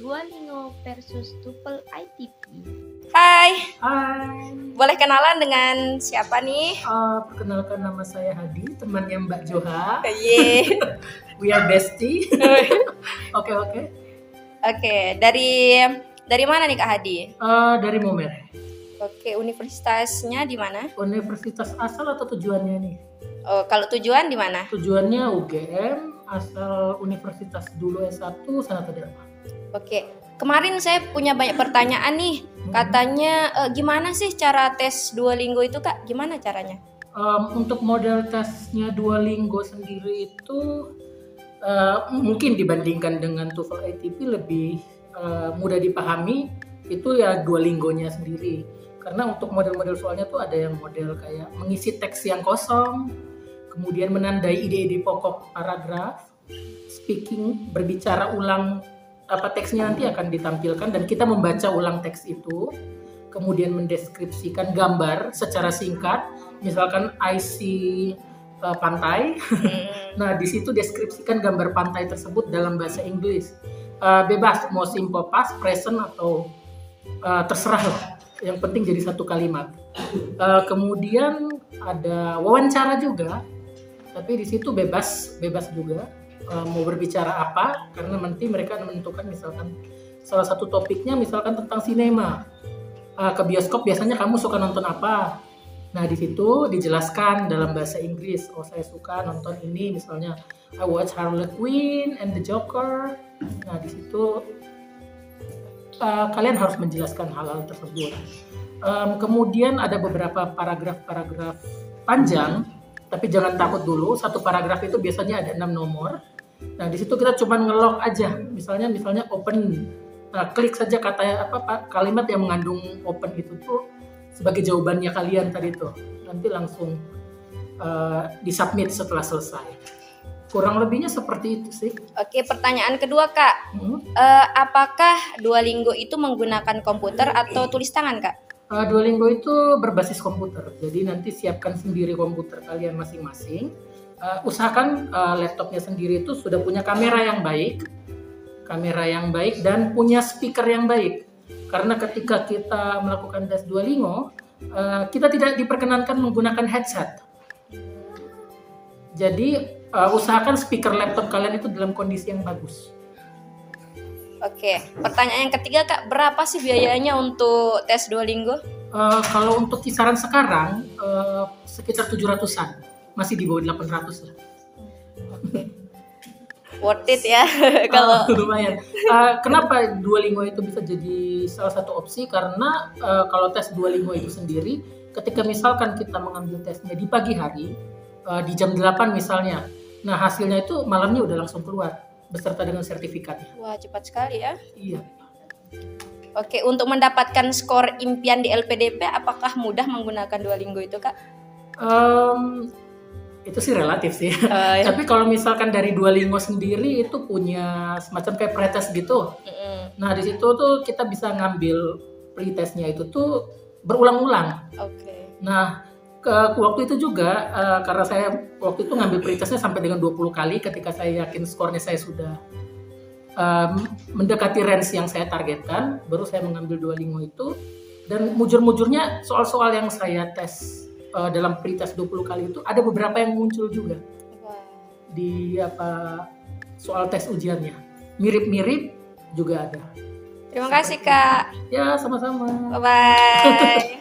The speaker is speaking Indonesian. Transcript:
Duolingo versus TOEFL ITP. Hai, Hai, boleh kenalan dengan siapa nih? perkenalkan nama saya Hadi, temannya Mbak Joha. Ye. We are bestie. Oke. Oke, dari mana nih Kak Hadi? Dari Momer. Oke, universitasnya di mana? Universitas asal atau tujuannya nih? Oh, kalau tujuan di mana? Tujuannya UGM, asal universitas dulu S1, Sanata Dharma. Oke, kemarin saya punya banyak pertanyaan nih. Katanya gimana sih cara tes Duolingo itu Kak? Gimana caranya? Untuk model tesnya Duolingo sendiri itu mungkin dibandingkan dengan TOEFL ITP lebih mudah dipahami itu ya Duolingonya sendiri. Karena untuk model-model soalnya tuh ada yang model kayak mengisi teks yang kosong, kemudian menandai ide-ide pokok paragraf, speaking, berbicara ulang apa teksnya nanti akan ditampilkan dan kita membaca ulang teks itu, kemudian mendeskripsikan gambar secara singkat, misalkan I see pantai. Nah, di situ deskripsikan gambar pantai tersebut dalam bahasa Inggris. Bebas mau simple past, present atau terserah lah. Yang penting jadi satu kalimat. Kemudian ada wawancara juga, tapi di situ bebas juga mau berbicara apa, karena nanti mereka menentukan misalkan salah satu topiknya misalkan tentang sinema. Ke bioskop biasanya kamu suka nonton apa? Nah, di situ dijelaskan dalam bahasa Inggris. Oh, saya suka nonton ini misalnya I watch Harley Quinn and the Joker. Nah, di situ kalian harus menjelaskan hal-hal tersebut. Kemudian ada beberapa paragraf-paragraf panjang, tapi jangan takut dulu. Satu paragraf itu biasanya ada 6 nomor. Nah, di situ kita cuma nge-lock aja. Misalnya open. Nah, klik saja kalimat yang mengandung open itu tuh sebagai jawabannya kalian tadi tuh. Nanti langsung disubmit setelah selesai. Kurang lebihnya seperti itu sih. Oke, pertanyaan kedua Kak. Apakah Duolingo itu menggunakan komputer atau tulis tangan Kak? Duolingo itu berbasis komputer. Jadi nanti siapkan sendiri komputer kalian masing-masing. Usahakan laptopnya sendiri itu sudah punya kamera yang baik dan punya speaker yang baik. Karena ketika kita melakukan tes Duolingo, kita tidak diperkenankan menggunakan headset. Jadi usahakan speaker laptop kalian itu dalam kondisi yang bagus. Oke, pertanyaan yang ketiga Kak, berapa sih biayanya untuk tes Duolingo? Kalau untuk kisaran sekarang sekitar 700-an, masih di bawah 800 lah. Worth it ya kalau lumayan. Kenapa Duolingo itu bisa jadi salah satu opsi? Karena kalau tes Duolingo itu sendiri, ketika misalkan kita mengambil tesnya di pagi hari, di jam 8 misalnya, nah hasilnya itu malamnya udah langsung keluar beserta dengan sertifikatnya. Wah, cepat sekali ya. Iya. Oke, untuk mendapatkan skor impian di LPDP, apakah mudah menggunakan Duolingo itu Kak? Itu sih relatif sih. Ya. Tapi kalau misalkan dari Duolingo sendiri itu punya semacam kayak pretest gitu. Nah, di situ tuh kita bisa ngambil pretestnya itu tuh berulang-ulang. Oke. Nah, waktu itu juga karena saya waktu itu ngambil pretestnya sampai dengan 20 kali ketika saya yakin skornya saya sudah mendekati range yang saya targetkan, baru saya mengambil Duolingo itu. Dan mujur-mujurnya soal-soal yang saya tes dalam pretest 20 kali itu ada beberapa yang muncul juga. Wow. Di soal tes ujiannya. Mirip-mirip juga ada. Terima kasih Kak. Ya, sama-sama. Bye-bye.